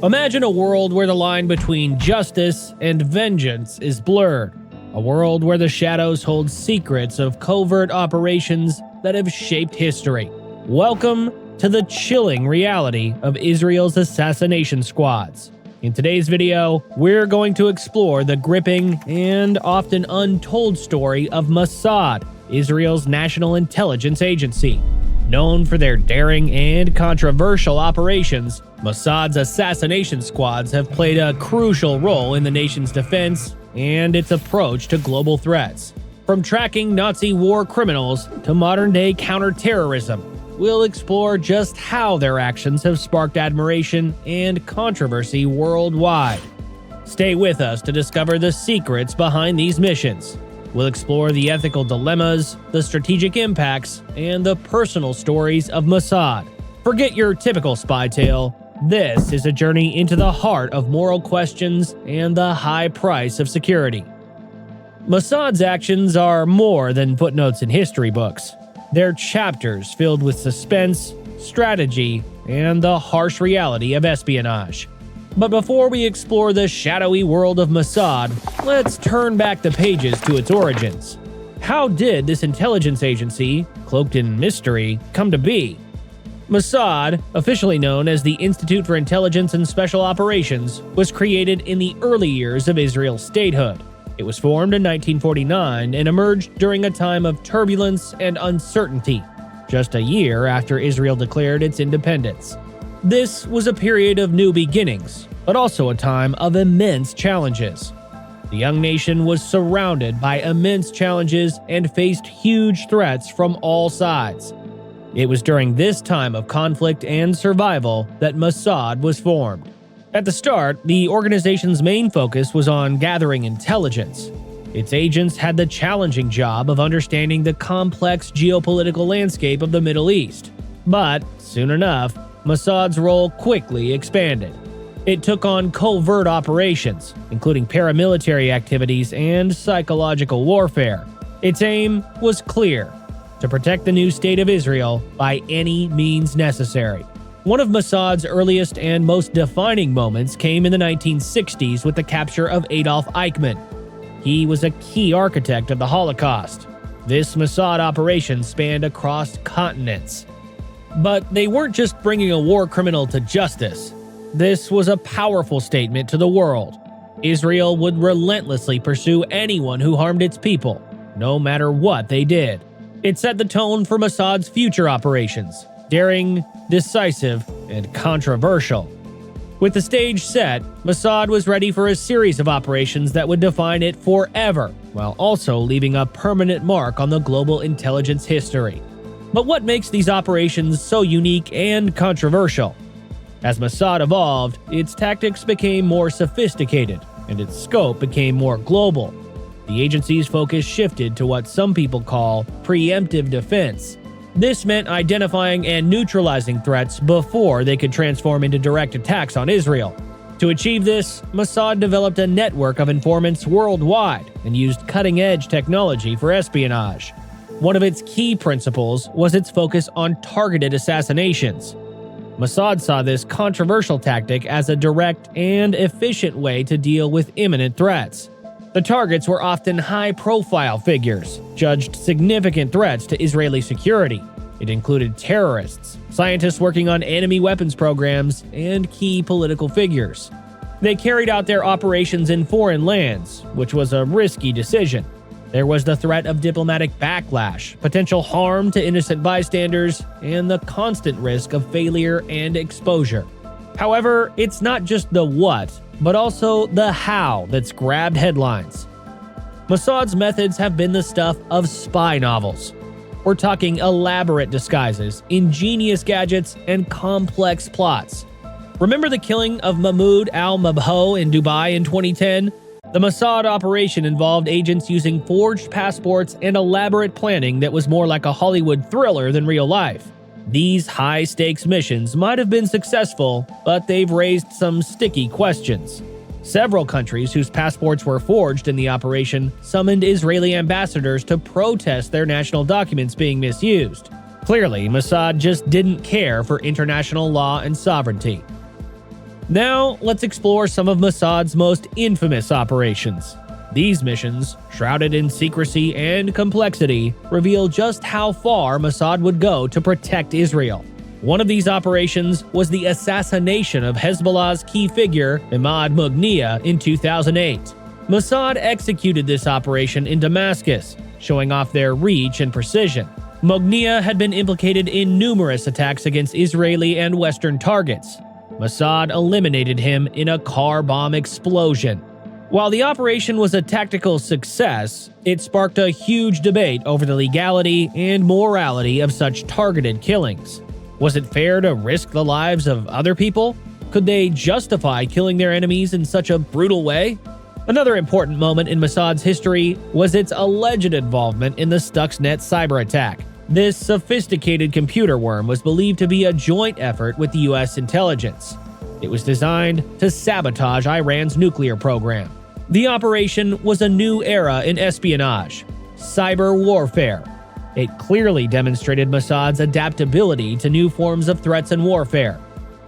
Imagine a world where the line between justice and vengeance is blurred. A world where the shadows hold secrets of covert operations that have shaped history. Welcome to the chilling reality of Israel's assassination squads. In today's video, we're going to explore the gripping and often untold story of Mossad, Israel's national intelligence agency. Known for their daring and controversial operations, Mossad's assassination squads have played a crucial role in the nation's defense and its approach to global threats. From tracking Nazi war criminals to modern-day counterterrorism, we'll explore just how their actions have sparked admiration and controversy worldwide. Stay with us to discover the secrets behind these missions. We'll explore the ethical dilemmas, the strategic impacts, and the personal stories of Mossad. Forget your typical spy tale. This is a journey into the heart of moral questions and the high price of security. Mossad's actions are more than footnotes in history books. They're chapters filled with suspense, strategy, and the harsh reality of espionage. But before we explore the shadowy world of Mossad, let's turn back the pages to its origins. How did this intelligence agency, cloaked in mystery, come to be? Mossad, officially known as the Institute for Intelligence and Special Operations, was created in the early years of Israel's statehood. It was formed in 1949 and emerged during a time of turbulence and uncertainty, just a year after Israel declared its independence. This was a period of new beginnings, but also a time of immense challenges. The young nation was surrounded by immense challenges and faced huge threats from all sides. It was during this time of conflict and survival that Mossad was formed. At the start, the organization's main focus was on gathering intelligence. Its agents had the challenging job of understanding the complex geopolitical landscape of the Middle East. But, soon enough, Mossad's role quickly expanded. It took on covert operations, including paramilitary activities and psychological warfare. Its aim was clear: to protect the new state of Israel by any means necessary. One of Mossad's earliest and most defining moments came in the 1960s with the capture of Adolf Eichmann. He was a key architect of the Holocaust. This Mossad operation spanned across continents. But they weren't just bringing a war criminal to justice. This was a powerful statement to the world. Israel would relentlessly pursue anyone who harmed its people, no matter what they did. It set the tone for Mossad's future operations: daring, decisive, and controversial. With the stage set, Mossad was ready for a series of operations that would define it forever, while also leaving a permanent mark on the global intelligence history. But what makes these operations so unique and controversial? As Mossad evolved, its tactics became more sophisticated, and its scope became more global. The agency's focus shifted to what some people call preemptive defense. This meant identifying and neutralizing threats before they could transform into direct attacks on Israel. To achieve this, Mossad developed a network of informants worldwide and used cutting-edge technology for espionage. One of its key principles was its focus on targeted assassinations. Mossad saw this controversial tactic as a direct and efficient way to deal with imminent threats. The targets were often high-profile figures, judged significant threats to Israeli security. It included terrorists, scientists working on enemy weapons programs, and key political figures. They carried out their operations in foreign lands, which was a risky decision. There was the threat of diplomatic backlash, potential harm to innocent bystanders, and the constant risk of failure and exposure. However, it's not just the what, but also the how that's grabbed headlines. Mossad's methods have been the stuff of spy novels. We're talking elaborate disguises, ingenious gadgets, and complex plots. Remember the killing of Mahmoud al-Mabhouh in Dubai in 2010? The Mossad operation involved agents using forged passports and elaborate planning that was more like a Hollywood thriller than real life. These high-stakes missions might have been successful, but they've raised some sticky questions. Several countries whose passports were forged in the operation summoned Israeli ambassadors to protest their national documents being misused. Clearly, Mossad just didn't care for international law and sovereignty. Now, let's explore some of Mossad's most infamous operations. These missions, shrouded in secrecy and complexity, reveal just how far Mossad would go to protect Israel. One of these operations was the assassination of Hezbollah's key figure, Imad Mughniya, in 2008. Mossad executed this operation in Damascus, showing off their reach and precision. Mughniya had been implicated in numerous attacks against Israeli and Western targets. Mossad eliminated him in a car bomb explosion. While the operation was a tactical success, it sparked a huge debate over the legality and morality of such targeted killings. Was it fair to risk the lives of other people? Could they justify killing their enemies in such a brutal way? Another important moment in Mossad's history was its alleged involvement in the Stuxnet cyber attack. This sophisticated computer worm was believed to be a joint effort with the US intelligence. It was designed to sabotage Iran's nuclear program. The operation was a new era in espionage, cyber warfare. It clearly demonstrated Mossad's adaptability to new forms of threats and warfare.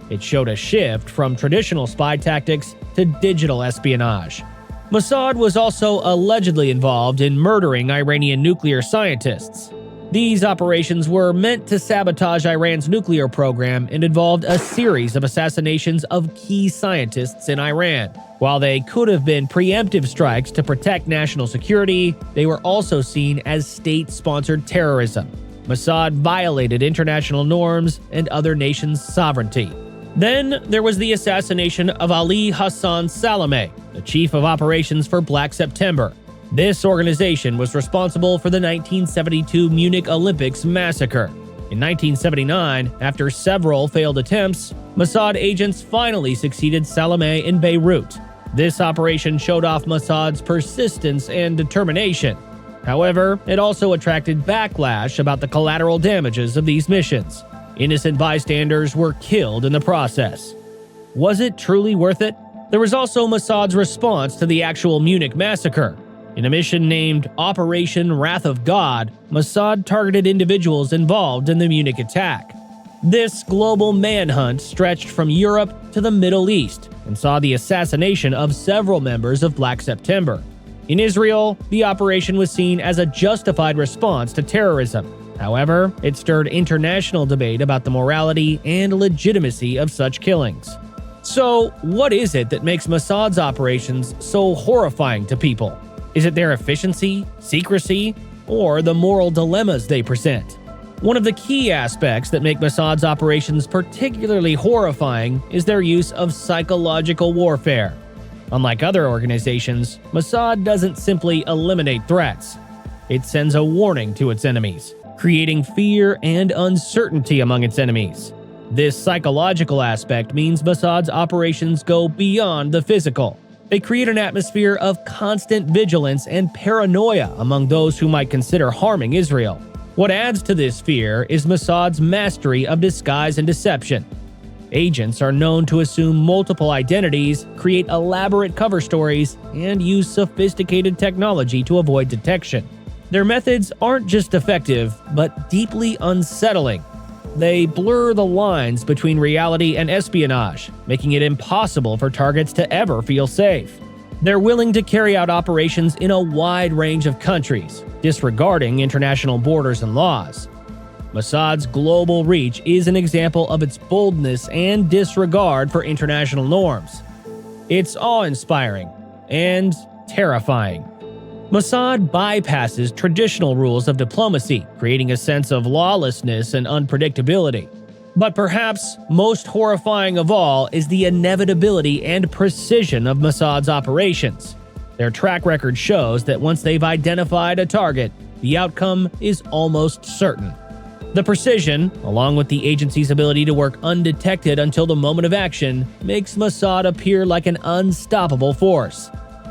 It showed a shift from traditional spy tactics to digital espionage. Mossad was also allegedly involved in murdering Iranian nuclear scientists. These operations were meant to sabotage Iran's nuclear program and involved a series of assassinations of key scientists in Iran. While they could have been preemptive strikes to protect national security, they were also seen as state-sponsored terrorism. Mossad violated international norms and other nations' sovereignty. Then there was the assassination of Ali Hassan Salameh, the chief of operations for Black September. This organization was responsible for the 1972 Munich Olympics massacre. In 1979, after several failed attempts, Mossad agents finally succeeded Salameh in Beirut. This operation showed off Mossad's persistence and determination. However, it also attracted backlash about the collateral damages of these missions. Innocent bystanders were killed in the process. Was it truly worth it? There was also Mossad's response to the actual Munich massacre. In a mission named Operation Wrath of God, Mossad targeted individuals involved in the Munich attack. This global manhunt stretched from Europe to the Middle East and saw the assassination of several members of Black September. In Israel, the operation was seen as a justified response to terrorism. However, it stirred international debate about the morality and legitimacy of such killings. So, what is it that makes Mossad's operations so horrifying to people? Is it their efficiency, secrecy, or the moral dilemmas they present? One of the key aspects that make Mossad's operations particularly horrifying is their use of psychological warfare. Unlike other organizations, Mossad doesn't simply eliminate threats. It sends a warning to its enemies, creating fear and uncertainty among its enemies. This psychological aspect means Mossad's operations go beyond the physical. They create an atmosphere of constant vigilance and paranoia among those who might consider harming Israel. What adds to this fear is Mossad's mastery of disguise and deception. Agents are known to assume multiple identities, create elaborate cover stories, and use sophisticated technology to avoid detection. Their methods aren't just effective, but deeply unsettling. They blur the lines between reality and espionage, making it impossible for targets to ever feel safe. They're willing to carry out operations in a wide range of countries, disregarding international borders and laws. Mossad's global reach is an example of its boldness and disregard for international norms. It's awe-inspiring and terrifying. Mossad bypasses traditional rules of diplomacy, creating a sense of lawlessness and unpredictability. But perhaps most horrifying of all is the inevitability and precision of Mossad's operations. Their track record shows that once they've identified a target, the outcome is almost certain. The precision, along with the agency's ability to work undetected until the moment of action, makes Mossad appear like an unstoppable force.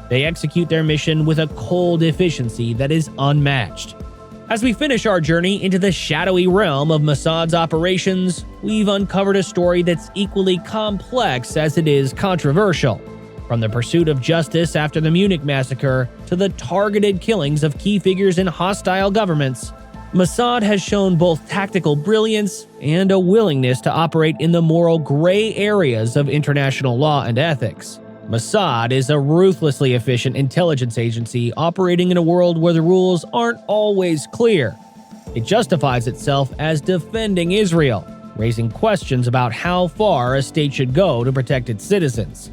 They execute their mission with a cold efficiency that is unmatched. As we finish our journey into the shadowy realm of Mossad's operations, we've uncovered a story that's equally complex as it is controversial. From the pursuit of justice after the Munich massacre to the targeted killings of key figures in hostile governments, Mossad has shown both tactical brilliance and a willingness to operate in the moral gray areas of international law and ethics. Mossad is a ruthlessly efficient intelligence agency operating in a world where the rules aren't always clear. It justifies itself as defending Israel, raising questions about how far a state should go to protect its citizens.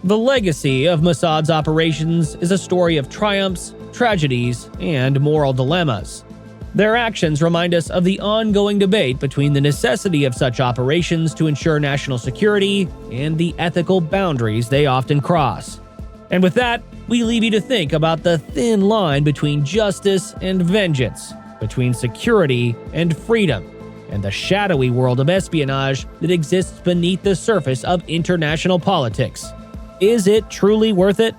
The legacy of Mossad's operations is a story of triumphs, tragedies, and moral dilemmas. Their actions remind us of the ongoing debate between the necessity of such operations to ensure national security and the ethical boundaries they often cross. And with that, we leave you to think about the thin line between justice and vengeance, between security and freedom, and the shadowy world of espionage that exists beneath the surface of international politics. Is it truly worth it?